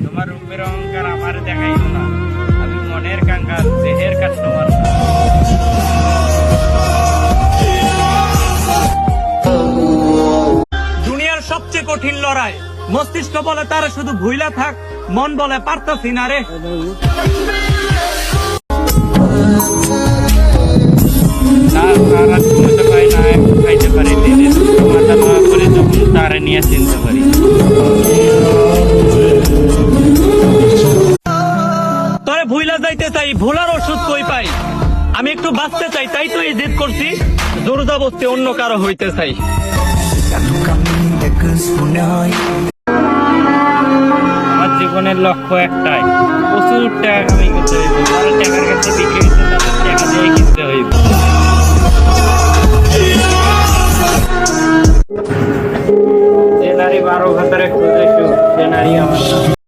তোমার রূপের অহংকার আমার দেখাইও না, আমি মনের কাঙ্গাল, দেহের কাস্টমার না। দুনিয়ার সবচেয়ে কঠিন লড়াই, মস্তিষ্ক বলে তারা শুধু ভুইলা থাক, মন বলে পারতাছি না রে। ঘুমাতে পারি না, খাইতে পারি মাথা নোয়া করে যখন তারে নিয়ে চিনতে পারি। তোরে ভুইলা যাইতে চাই, ভোলার ওষুধ কই পাই। আমি একটু বাঁচতে চাই, তাই তো এই জিদ করছি, জোরজবস্তি অন্য কারো হইতে চাই। আমার জীবনের লক্ষ্য একটাই, প্রচুর টাকা কামাই করতে হইব। কারণ টাকার কাছে বিক্রি হইতে টাকা দিয়ে কিনতে হইব। যে নারী 12 ঘন্টার খুঁজে সে নারী আমার।